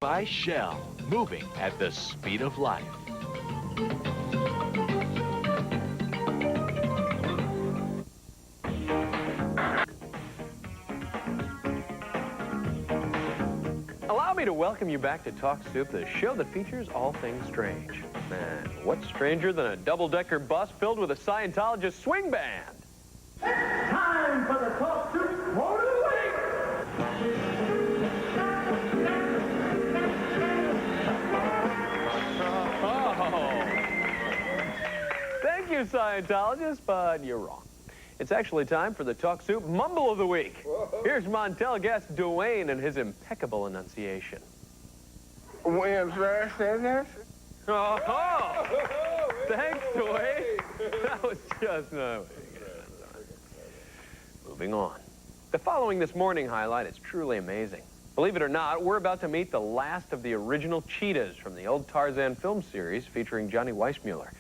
By Shell, moving at the speed of light. Allow me to welcome you back to Talk Soup, the show that features all things strange. And what's stranger than a double-decker bus filled with a Scientologist swing band? Time for the Talk Soup Quote of the Week! Oh. Thank you, Scientologist, but you're wrong. It's actually time for the Talk Soup Mumble of the Week. Here's Montel guest Dwayne and his impeccable enunciation. Oh, thanks, Dwayne. That was just no. Moving on. The following This Morning highlight is truly amazing. Believe it or not, we're about to meet the last of the original Cheetahs from the old Tarzan film series featuring Johnny Weissmuller.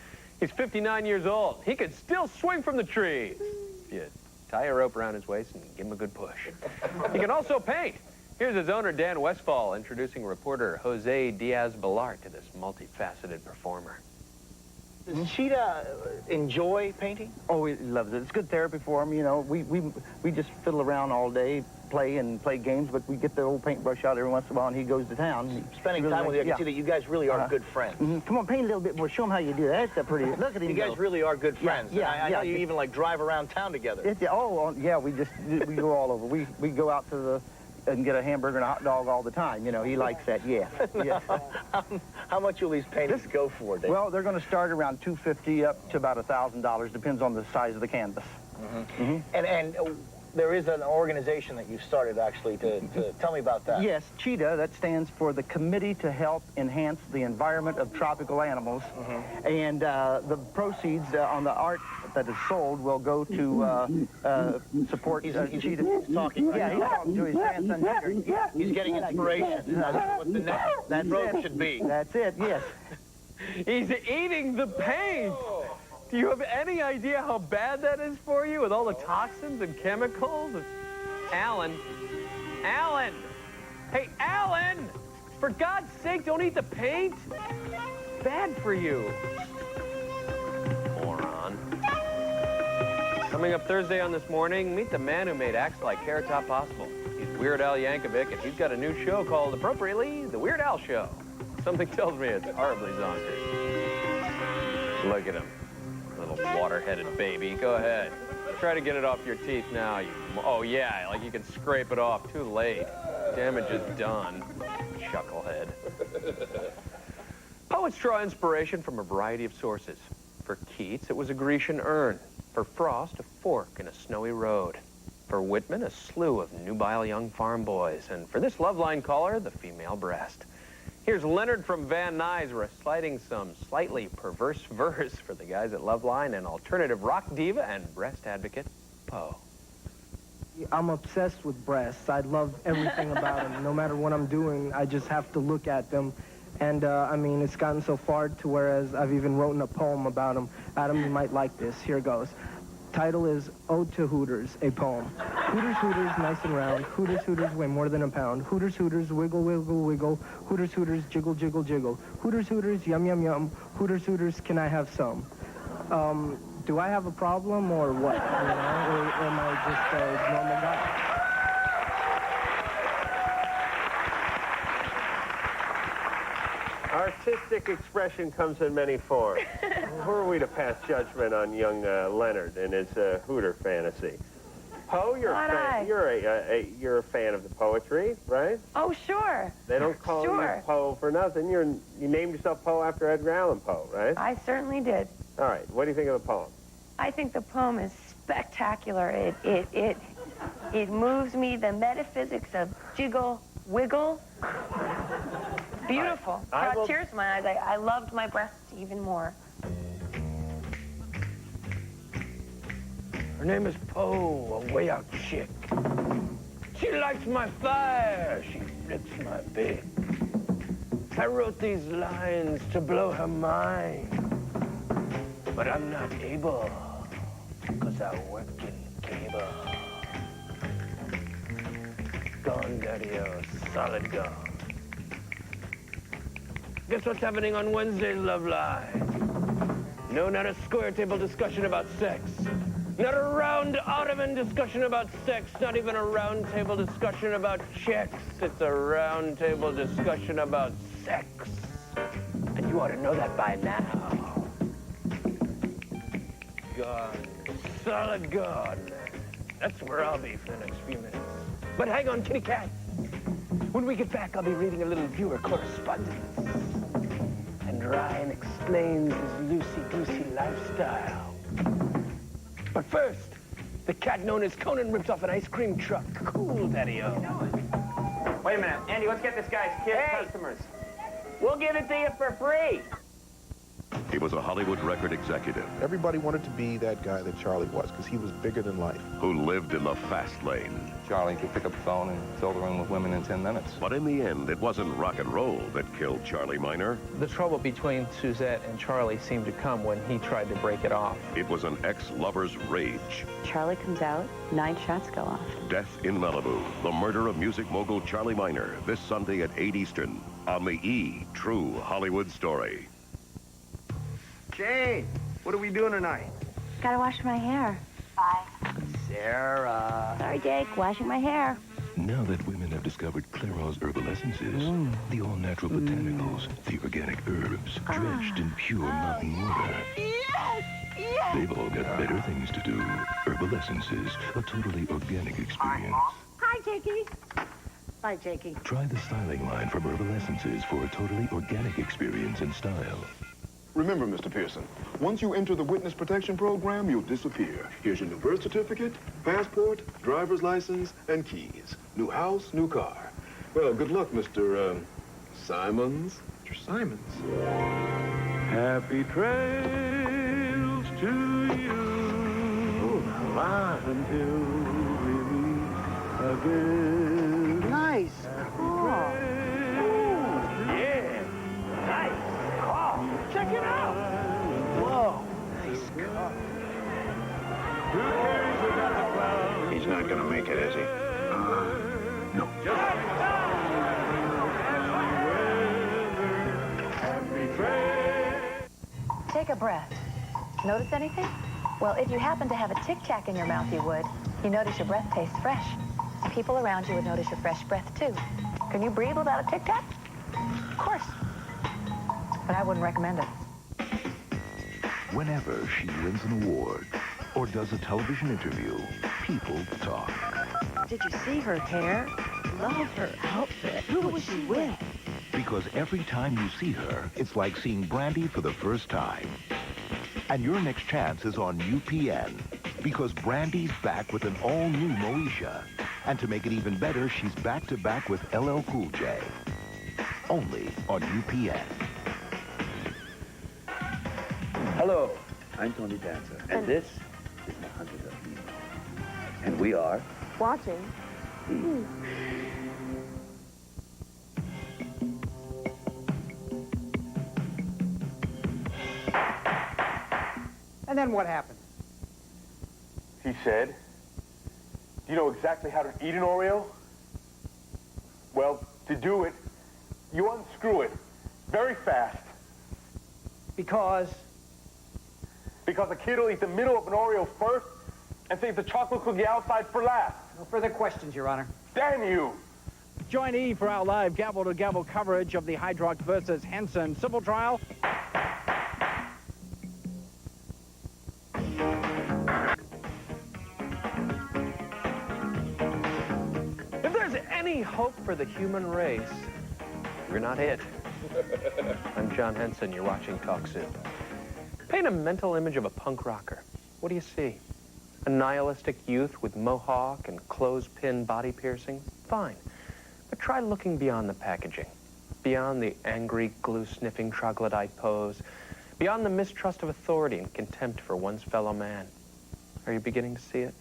He's 59 years old. He can still swing from the trees. If you tie a rope around his waist and give him a good push. He can also paint. Here's his owner, Dan Westfall, introducing reporter Jose Diaz-Balart to this multifaceted performer. Does Cheetah enjoy painting? Oh, he loves it. It's good therapy for him, you know. We just fiddle around all day, play games, but we get the old paintbrush out every once in a while, and he goes to town. Spending really time with you, I can yeah. see that you guys really are good friends. Come on, paint a little bit more. Show him how you do that. That's pretty. Look at him. You guys really are good friends. Yeah, I know you even like drive around town together. Yeah, we go all over. We go out to and get a hamburger and a hot dog all the time. You know, he likes that. Yeah. Yeah. How much will these paintings go for, Dave? Well, they're going to start around $250 up to about $1,000. Depends on the size of the canvas. And there is an organization that you started, actually, to tell me about that. Yes, Cheetah, that stands for the Committee to Help Enhance the Environment of Tropical Animals. And the proceeds on the art that is sold will go to support Cheetah. He's talking right Yeah, he's now. talking to his grandson here. He's getting inspiration. That's what the next road should be. That's it, yes. He's eating the paint. Do you have any idea how bad that is for you with all the toxins and chemicals? Alan. Alan! Hey, Alan! For God's sake, don't eat the paint. It's bad for you. Moron. Coming up Thursday on This Morning, meet the man who made acts like Carrot Top possible. He's Weird Al Yankovic, and he's got a new show called, appropriately, The Weird Al Show. Something tells me it's horribly zonkers. Look at him. Little water-headed baby. Go ahead. Try to get it off your teeth now. Oh, yeah, like you can scrape it off. Too late. Damage is done. Chucklehead. Poets draw inspiration from a variety of sources. For Keats, it was a Grecian urn. For Frost, a fork in a snowy road. For Whitman, a slew of nubile young farm boys. And for this Loveline caller, the female breast. Here's Leonard from Van Nuys reciting some slightly perverse verse for the guys at Loveline and alternative rock diva and breast advocate, Poe. I'm obsessed with breasts. I love everything about them. No matter what I'm doing, I just have to look at them. And, I mean, it's gotten so far to whereas I've even written a poem about them. Adam, you might like this. Here goes. Title is Ode to Hooters, a poem. Hooters, Hooters, nice and round. Hooters, Hooters, weigh more than a pound. Hooters, Hooters, wiggle, wiggle, wiggle. Hooters, Hooters, jiggle, jiggle, jiggle. Hooters, Hooters, yum, yum, yum. Hooters, Hooters, can I have some? Do I have a problem or what? You know, or am I just a normal guy? Artistic expression comes in many forms. Who are we to pass judgment on young Leonard and his Hooter fantasy? Poe, you're a fan of the poetry, right? Oh, sure. They don't call you Poe for nothing. You named yourself Poe after Edgar Allan Poe, right? I certainly did. All right. What do you think of the poem? I think the poem is spectacular. It moves me. The metaphysics of jiggle, wiggle. Beautiful. Brought tears to my eyes. I loved my breasts even more. Her name is Poe, a way out chick. She likes my fire, she flicks my bait. I wrote these lines to blow her mind, but I'm not able, 'cause I work in cable. Gone, daddy-o, solid gone. Guess what's happening on Wednesday's Love Live? No, not a square table discussion about sex. Not a round ottoman discussion about sex. Not even a round table discussion about checks. It's a round table discussion about sex. And you ought to know that by now. Gone. Solid gone. That's where I'll be for the next few minutes. But hang on, kitty cat. When we get back, I'll be reading a little viewer correspondence. And Ryan explains his loosey-goosey lifestyle. But first, the cat known as Conan rips off an ice cream truck. Cool, Daddy-O. Wait a minute. Andy, let's get this guy's customers. We'll give it to you for free. He was a Hollywood record executive. Everybody wanted to be that guy that Charlie was because he was bigger than life. Who lived in the fast lane. Charlie could pick up the phone and fill the room with women in 10 minutes. But in the end, it wasn't rock and roll that killed Charlie Minor. The trouble between Suzette and Charlie seemed to come when he tried to break it off. It was an ex-lover's rage. Charlie comes out, 9 shots go off. Death in Malibu, the murder of music mogul Charlie Minor, this Sunday at 8 Eastern on the E! True Hollywood Story. Jane, what are we doing tonight? Gotta wash my hair. Bye. Sarah. Sorry, Jake. Washing my hair. Now that women have discovered Clairol's herbal essences, the all-natural botanicals, the organic herbs, drenched in pure mountain water. Yes! Yes! They've all got better things to do. Herbal essences, a totally organic experience. Hi, Jakey. Bye, Jakey. Try the styling line from Herbal Essences for a totally organic experience in style. Remember, Mr. Pearson, once you enter the witness protection program, you'll disappear. Here's your new birth certificate, passport, driver's license, and keys. New house, new car. Well, good luck, Mr. Simons. Mr. Simons. Happy trails to you. Until we meet again. Nice. Yeah. Nice. Check it out! Whoa, nice car. He's not gonna make it, is he? No. Take a breath. Notice anything? Well, if you happen to have a tic-tac in your mouth, you would. You notice your breath tastes fresh. People around you would notice your fresh breath, too. Can you breathe without a tic-tac? Of course. But I wouldn't recommend it. Whenever she wins an award or does a television interview, people talk. Did you see her hair? Love her outfit. Who was she with? Because every time you see her, it's like seeing Brandy for the first time. And your next chance is on UPN, because Brandy's back with an all-new Moesha. And to make it even better, she's back-to-back with LL Cool J. Only on UPN. Hello, I'm Tony Danza, and this is my 100th Nemo. And we are... Watching. And then what happened? He said, do you know exactly how to eat an Oreo? Well, to do it, you unscrew it very fast. Because a kid will eat the middle of an Oreo first and save the chocolate cookie outside for last. No further questions, Your Honor. Damn you! Join E! for our live gavel-to-gavel coverage of the Hydrox versus Henson civil trial. If there's any hope for the human race, you're not it. I'm John Henson. You're watching Talk Soup. Paint a mental image of a punk rocker. What do you see? A nihilistic youth with mohawk and clothespin body piercings? Fine. But try looking beyond the packaging, beyond the angry, glue-sniffing troglodyte pose, beyond the mistrust of authority and contempt for one's fellow man. Are you beginning to see it?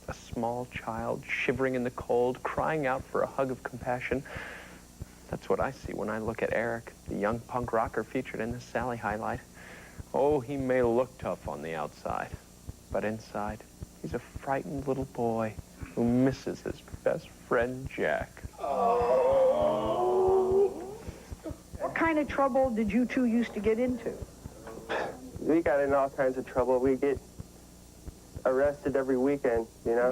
A small child shivering in the cold, crying out for a hug of compassion. That's what I see when I look at Eric, the young punk rocker featured in this Sally highlight. Oh, he may look tough on the outside, but inside, he's a frightened little boy who misses his best friend, Jack. Oh. What kind of trouble did you two used to get into? We got in all kinds of trouble. We get arrested every weekend, you know?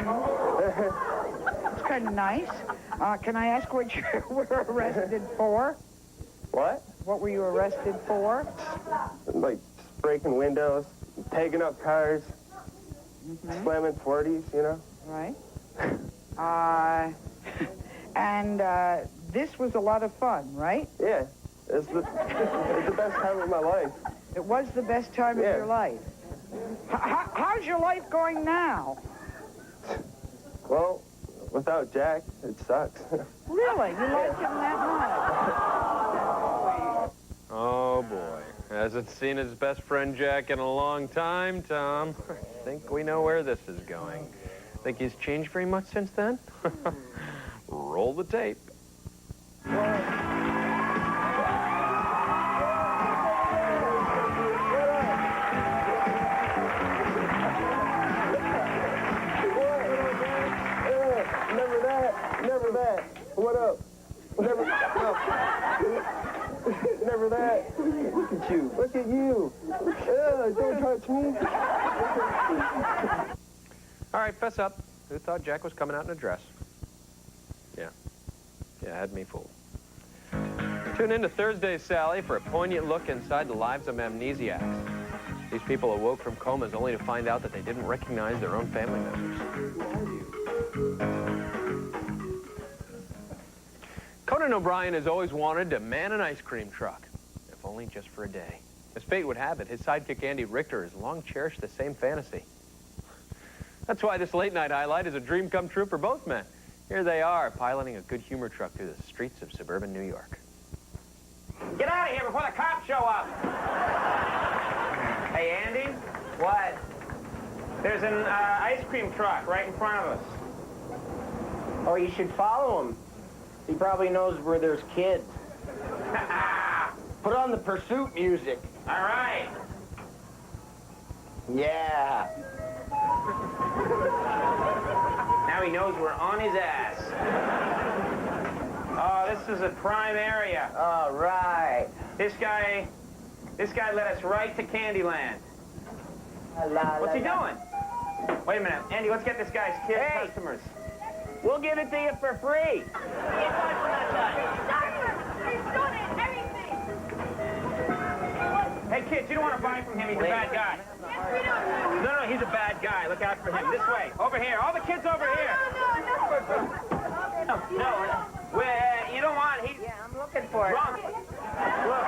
It's kind of nice. Can I ask what you were arrested for? What? What were you arrested for? Like breaking windows, taking up cars, slamming 40s, you know? Right. And this was a lot of fun, right? Yeah. It's the best time of my life. It was the best time of your life. How's your life going now? Well, without Jack, it sucks. Really? You like him that much? Oh, boy. Hasn't seen his best friend Jack in a long time, Tom. I think we know where this is going. Think he's changed very much since then? Roll the tape. Never that. What up? Never that. Look at you. Look at you. Don't touch me. All right, fess up. Who thought Jack was coming out in a dress? Yeah, had me fooled. Tune in to Thursday, Sally, for a poignant look inside the lives of amnesiacs. These people awoke from comas only to find out that they didn't recognize their own family members. Conan O'Brien has always wanted to man an ice cream truck, if only just for a day. As fate would have it, his sidekick Andy Richter has long cherished the same fantasy. That's why this late-night highlight is a dream come true for both men. Here they are, piloting a good humor truck through the streets of suburban New York. Get out of here before the cops show up! Hey, Andy? What? There's an ice cream truck right in front of us. Oh, you should follow him. He probably knows where there's kids. Put on the pursuit music. All right. Yeah. Now he knows we're on his ass. Oh, this is a prime area. All right. This guy led us right to Candyland. What's he doing? Wait a minute. Andy, let's get this guy's kid customers. We'll give it to you for free. Hey, kids, you don't want to buy from him. He's a bad guy. No, he's a bad guy. Look out for him. This way. Over here. All the kids over here. No. You don't want... Yeah, I'm looking for it. Drunk. Look,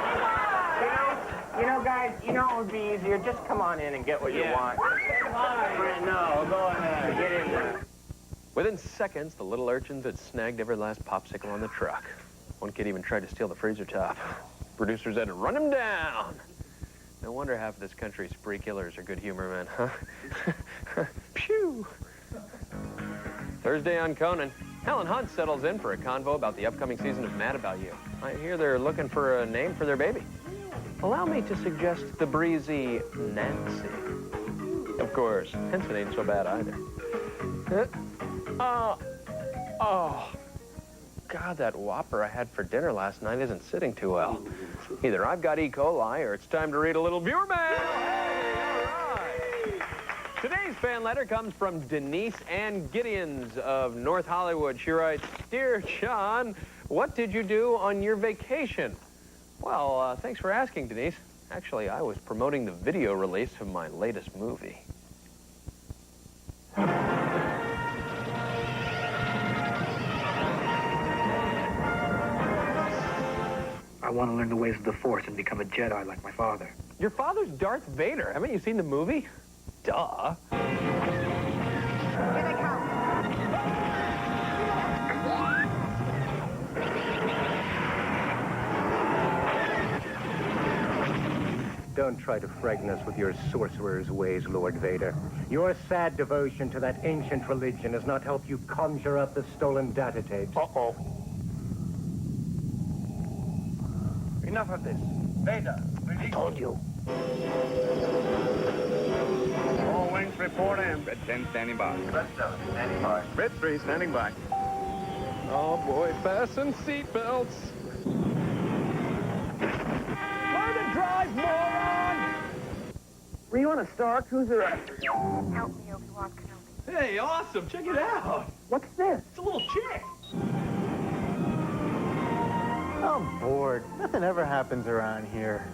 you know, guys, you know it would be easier. Just come on in and get what you want. Come on. No, go ahead. Get in there. Within seconds, the little urchins had snagged every last popsicle on the truck. One kid even tried to steal the freezer top. Producers had to run him down. No wonder half of this country's spree killers are good humor men, huh? Phew! Thursday on Conan, Helen Hunt settles in for a convo about the upcoming season of Mad About You. I hear they're looking for a name for their baby. Allow me to suggest the breezy Nancy. Of course, Henson ain't so bad either. Oh, God, that Whopper I had for dinner last night isn't sitting too well. Either I've got E. coli or it's time to read a little viewer mail. Hey, all right. Today's fan letter comes from Denise Ann Gideons of North Hollywood. She writes, Dear John, what did you do on your vacation? Well, thanks for asking, Denise. Actually, I was promoting the video release of my latest movie. I want to learn the ways of the Force and become a Jedi like my father. Your father's Darth Vader. Haven't you seen the movie? Duh. Don't try to frighten us with your sorcerer's ways, Lord Vader. Your sad devotion to that ancient religion has not helped you conjure up the stolen data tapes. Uh-oh. Enough of this. Vader, release. I told you. All wings report in. Red 10 standing by. Red 7 standing by. Red 3 standing by. Oh, boy, fasten seatbelts. Donna Stark. Who's the rest? Help me, Obi-Wan Kenobi. Hey, awesome. Check it out. What's this? It's a little chick. I'm bored. Nothing ever happens around here.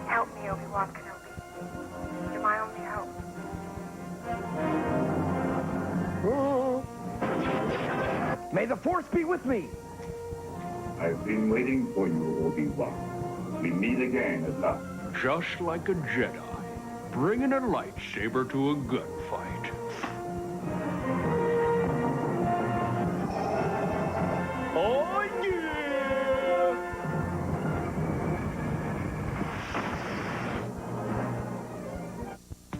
Help me, Obi-Wan Kenobi. You're my only hope. May the Force be with me. I've been waiting for you, Obi-Wan. We meet again at last. Just like a Jedi, bringing a lightsaber to a gunfight. Oh, yeah!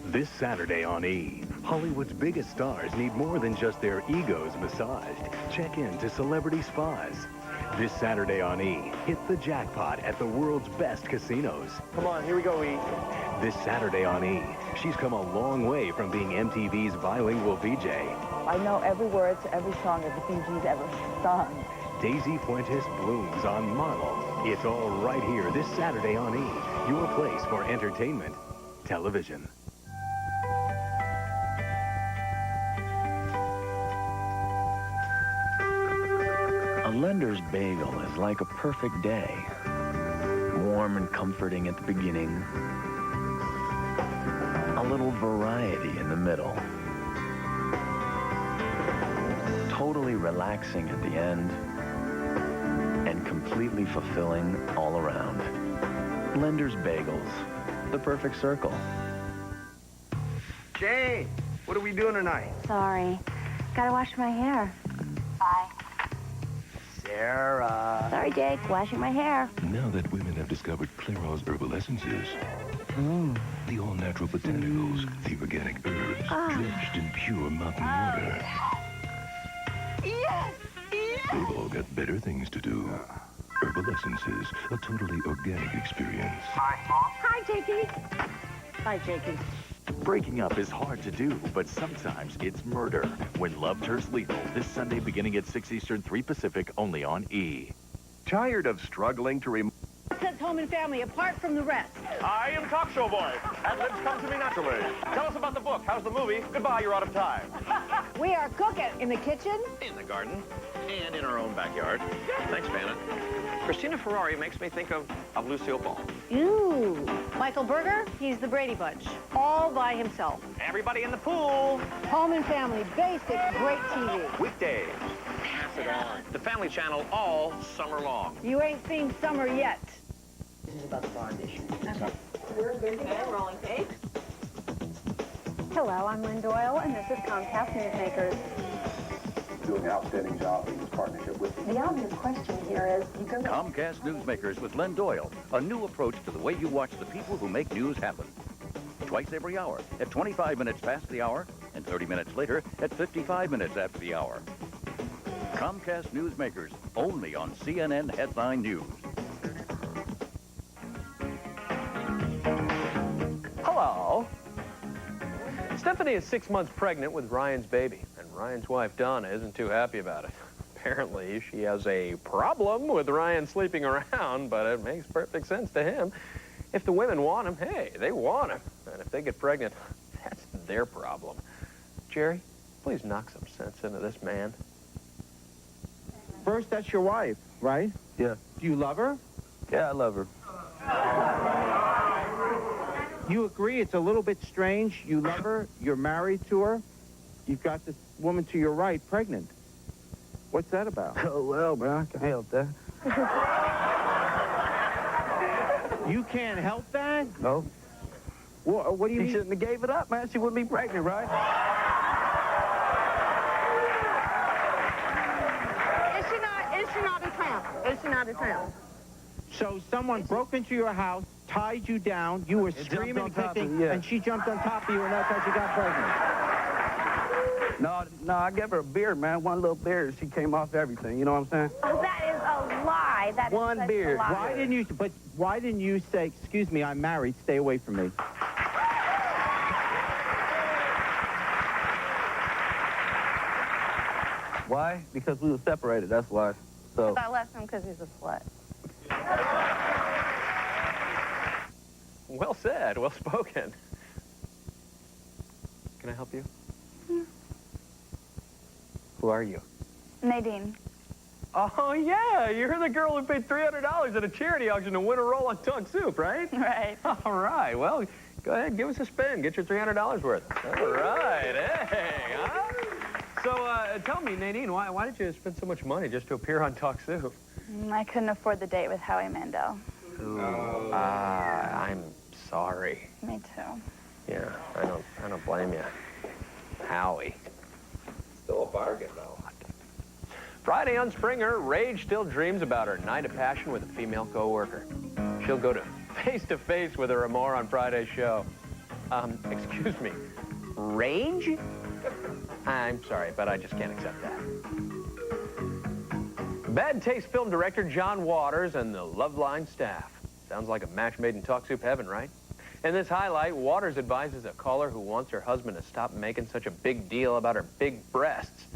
This Saturday on E! Hollywood's biggest stars need more than just their egos massaged. Check in to celebrity spas. This Saturday on E! Hit the jackpot at the world's best casinos. Come on, here we go, E. This Saturday on E! She's come a long way from being MTV's bilingual VJ. I know every word to every song that the Bee Gees ever sung. Daisy Fuentes blooms on Model. It's all right here this Saturday on E! Your place for entertainment television. A lender's bagel is like a perfect day. Warm and comforting at the beginning. A little variety in the middle. Totally relaxing at the end. And completely fulfilling all around. Lender's Bagels, the perfect circle. Jane, what are we doing tonight? Sorry. Gotta wash my hair. Bye. Sarah. Sorry, Jake. Washing my hair. Now that women have discovered Clairol's herbal essences, the all-natural botanicals, the organic herbs, drenched in pure mountain water, Yes! they've all got better things to do. Herbal essences, a totally organic experience. Hi, Jakey. Hi, Jakey. Breaking up is hard to do, but sometimes it's murder. When love turns lethal, this Sunday beginning at 6 Eastern, 3 Pacific, only on E! Tired of struggling to Sets Home and Family apart from the rest. I am Talk Show Boy. Ad-libs come to me naturally. Tell us about the book. How's the movie? Goodbye, you're out of time. We are cooking in the kitchen. In the garden. And in our own backyard. Thanks, Vanna. Christina Ferrari makes me think of Lucille Ball. Ooh. Michael Berger, he's the Brady Bunch. All by himself. Everybody in the pool. Home and Family, basic, great TV. Weekdays. Pass it on. The Family Channel all summer long. You ain't seen summer yet. This is about the bond issue. We're good to go. Rolling tape. Hello, I'm Lynn Doyle, and this is Comcast Newsmakers. Doing an outstanding job in this partnership with you. The obvious question here is, you go... Comcast Newsmakers with Len Doyle, a new approach to the way you watch the people who make news happen. Twice every hour, at 25 minutes past the hour, and 30 minutes later, at 55 minutes after the hour. Comcast Newsmakers, only on CNN Headline News. Hello. Stephanie is 6 months pregnant with Ryan's baby, and Ryan's wife, Donna, isn't too happy about it. Apparently, she has a problem with Ryan sleeping around, but it makes perfect sense to him. If the women want him, hey, they want him. And if they get pregnant, that's their problem. Jerry, please knock some sense into this man. First, that's your wife, right? Yeah. Do you love her? Yeah, I love her. You agree it's a little bit strange. You love her. You're married to her. You've got this woman to your right pregnant. What's that about? Oh, well, man, I can't help that. You can't help that? No. What do you mean? She shouldn't have gave it up, man. She wouldn't be pregnant, right? Is she not a tramp? Is she not a tramp? So someone broke into your house, tied you down, you were screaming and kicking, and she jumped on top of you, and that's how she got pregnant. No, I gave her a beard, man. One little beard. She came off everything. You know what I'm saying? Oh, that is a lie. That is One such beard. a lie. Why didn't you say, excuse me, I'm married, stay away from me? Why? Because we were separated, that's why. So. I left him because he's a slut. Well said, well spoken. Can I help you? Yeah. Who are you? Nadine. Oh, yeah, you're the girl who paid $300 at a charity auction to win a roll on Tongue Soup, right? Right. All right, well, go ahead, give us a spin. Get your $300 worth. All right, hey, huh? So, tell me, Nadine, why did you spend so much money just to appear on Talk Soup? I couldn't afford the date with Howie Mandel. Ooh, I'm sorry. Me too. Yeah, I don't blame you. Howie. Still a bargain, though. Friday on Springer, Rage still dreams about her night of passion with a female co-worker. She'll go to face with her more on Friday's show. Excuse me, Rage? I'm sorry, but I just can't accept that. Bad Taste film director John Waters and the Loveline staff. Sounds like a match made in Talk Soup heaven, right? In this highlight, Waters advises a caller who wants her husband to stop making such a big deal about her big breasts.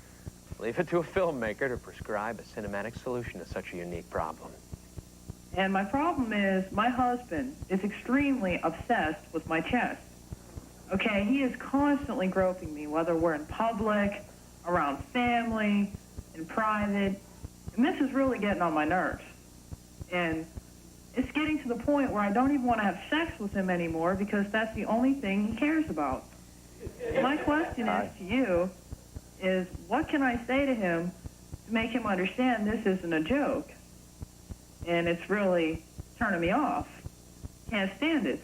Leave it to a filmmaker to prescribe a cinematic solution to such a unique problem. And my problem is my husband is extremely obsessed with my chest. Okay, he is constantly groping me, whether we're in public, around family, in private. And this is really getting on my nerves. And it's getting to the point where I don't even want to have sex with him anymore because that's the only thing he cares about. My question is to you is what can I say to him to make him understand this isn't a joke? And it's really turning me off. Can't stand it.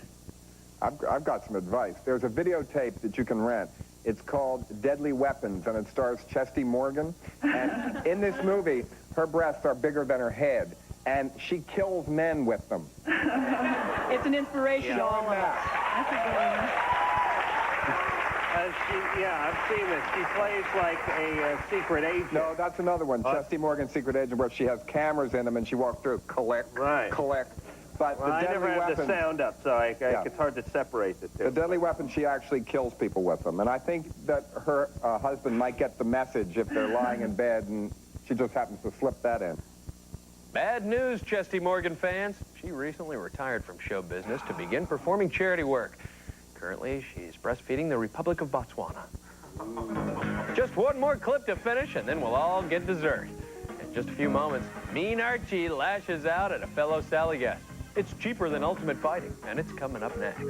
I've got some advice. There's a videotape that you can rent. It's called Deadly Weapons, and it stars Chesty Morgan. And in this movie, her breasts are bigger than her head, and she kills men with them. It's an inspiration to all of us. That's a good one. I've seen this. She plays like a secret agent. No, that's another one. Chesty Morgan, secret agent, where she has cameras in them and she walks through, collect. But well, the I deadly never have weapons, the sound up, so it's hard to separate the two. The deadly weapon, she actually kills people with them. And I think that her husband might get the message if they're lying in bed, and she just happens to slip that in. Bad news, Chesty Morgan fans. She recently retired from show business to begin performing charity work. Currently, she's breastfeeding the Republic of Botswana. Just one more clip to finish, and then we'll all get dessert. In just a few moments, Mean Archie lashes out at a fellow Sally guest. It's cheaper than Ultimate Fighting, and it's coming up next.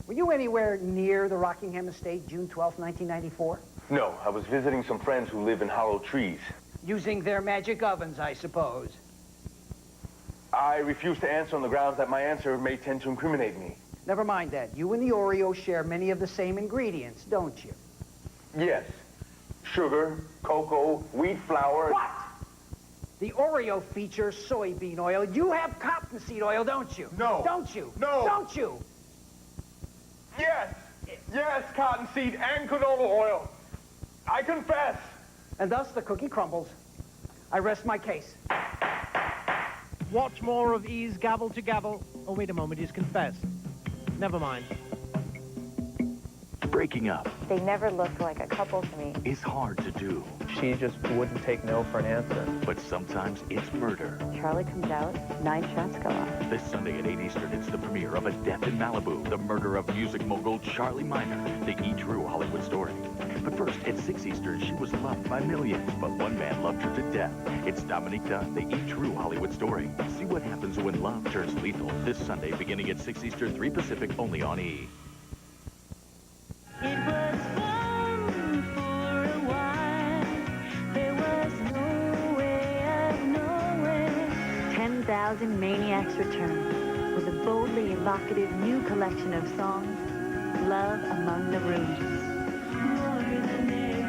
Were you anywhere near the Rockingham Estate, June 12, 1994? No, I was visiting some friends who live in hollow trees. Using their magic ovens, I suppose. I refuse to answer on the grounds that my answer may tend to incriminate me. Never mind that. You and the Oreo share many of the same ingredients, don't you? Yes. Sugar, cocoa, wheat flour. What? The Oreo features soybean oil. You have cottonseed oil, don't you? No. Don't you? No. Don't you? Yes. Yes, cottonseed and canola oil. I confess. And thus the cookie crumbles. I rest my case. Watch more of E's Gabble to Gabble. Oh, wait a moment, he's confessed. Never mind. Breaking up They never looked like a couple to me. is hard to do, She just wouldn't take no for an answer. but sometimes it's murder. Charlie comes out, 9 shots go off. This Sunday at 8 Eastern, it's the premiere of A Death in Malibu, the murder of music mogul Charlie Minor, the E-True Hollywood story. But first, at 6 Eastern, she was loved by millions, but one man loved her to death. It's Dominique Dunn, the E-True Hollywood story. See what happens when love turns lethal. This Sunday, beginning at 6 Eastern, 3 Pacific, only on E! It was fun for a while. There was no way of knowing. 10,000 Maniacs return with a boldly evocative new collection of songs, Love Among the Ruins. More than this,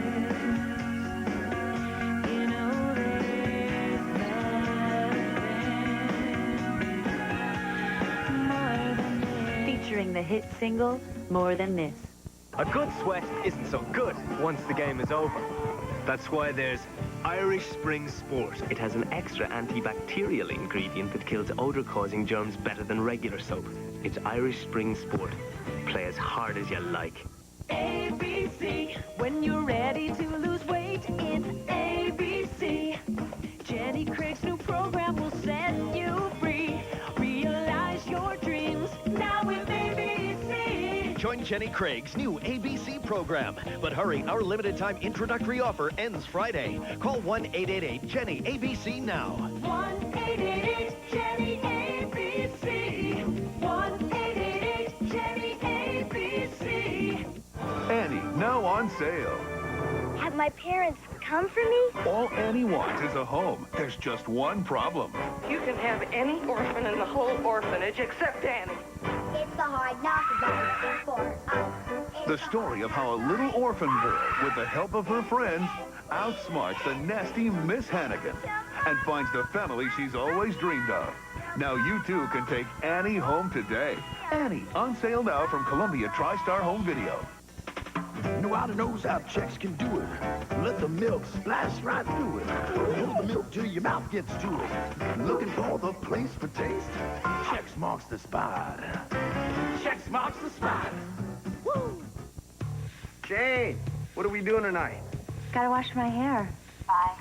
you know there's nothing more than this. Featuring the hit single, More Than This. A good sweat isn't so good once the game is over. That's why there's Irish Spring Sport. It has an extra antibacterial ingredient that kills odor-causing germs better than regular soap. It's Irish Spring Sport. Play as hard as you like. Every ABC. When you're ready to lose weight, it's ABC. Jenny Craig's new program will set you free. Realize your dreams now with ABC. Join Jenny Craig's new ABC program. But hurry, our limited time introductory offer ends Friday. Call 1-888-JENNY-ABC now. 1-888-JENNY-ABC. 1-888-JENNY-ABC. Annie, now on sale. Have my parents come for me? All Annie wants is a home. There's just one problem. You can have any orphan in the whole orphanage except Annie. It's the hard knock about for us. The story of how a little orphan girl, with the help of her friends, outsmarts the nasty Miss Hannigan and finds the family she's always dreamed of. Now you too can take Annie home today. Annie, on sale now from Columbia TriStar Home Video. Know how to nose how checks can do it. Let the milk splash right through it. Hold the milk till your mouth gets to it. Looking for the place for taste? Checks marks the spot. Checks marks the spot. Woo! Jane, what are we doing tonight? Gotta wash my hair. Bye.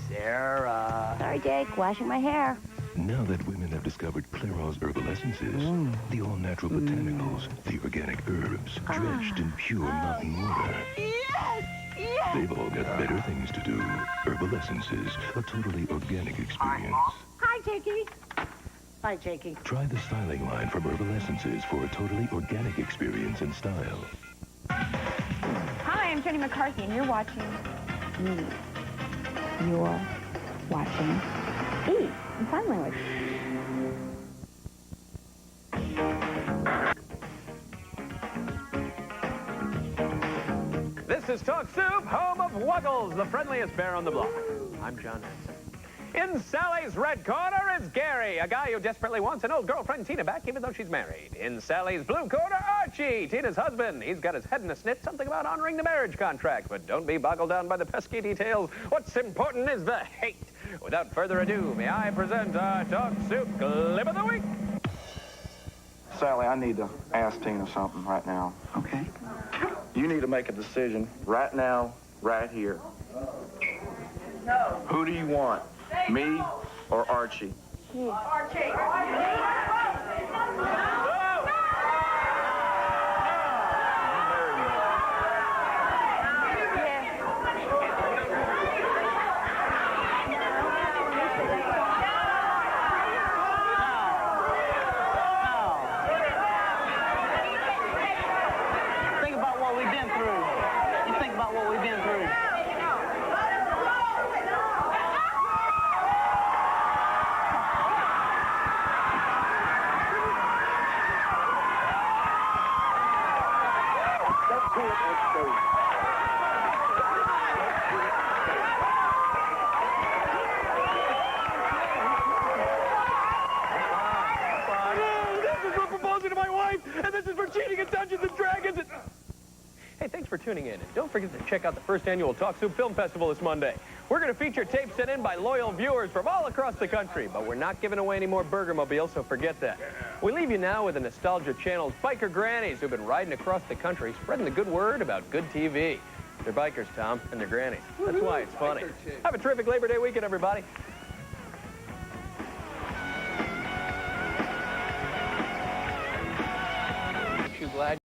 Sarah. Sorry, Jake. Washing my hair. Now that women have discovered Clairol's herbal essences, the all-natural botanicals, the organic herbs, drenched in pure mountain water, Yes! Yes! they've all got better things to do. Herbal essences, a totally organic experience. Hi, Jakey. Hi, Jakey. Try the styling line from Herbal Essences for a totally organic experience in style. Hi, I'm Jenny McCarthy, and you're watching me. You're watching E in sign language. This is Talk Soup, home of Wuggles, the friendliest bear on the block. I'm John Hanson. In Sally's red corner is Gary, a guy who desperately wants an old girlfriend Tina back even though she's married. In Sally's blue corner, Archie, Tina's husband. He's got his head in a snit, something about honoring the marriage contract. But don't be boggled down by the pesky details. What's important is the hate. Without further ado, may I present our Talk Soup Clip of the Week. Sally, I need to ask Tina something right now. Okay. You need to make a decision right now, right here. No. Who do you want? Me or Archie? Archie. Think about what we've been through. You think about what we've been through. Cheating at Dungeons & Dragons. Hey, thanks for tuning in. And don't forget to check out the first annual Talk Soup Film Festival this Monday. We're going to feature tapes sent in by loyal viewers from all across the country, but we're not giving away any more Burgermobiles, so forget that. We leave you now with the Nostalgia Channel's biker grannies who've been riding across the country, spreading the good word about good TV. They're bikers, Tom, and they're grannies. That's why it's funny. Have a terrific Labor Day weekend, everybody. Aren't you glad?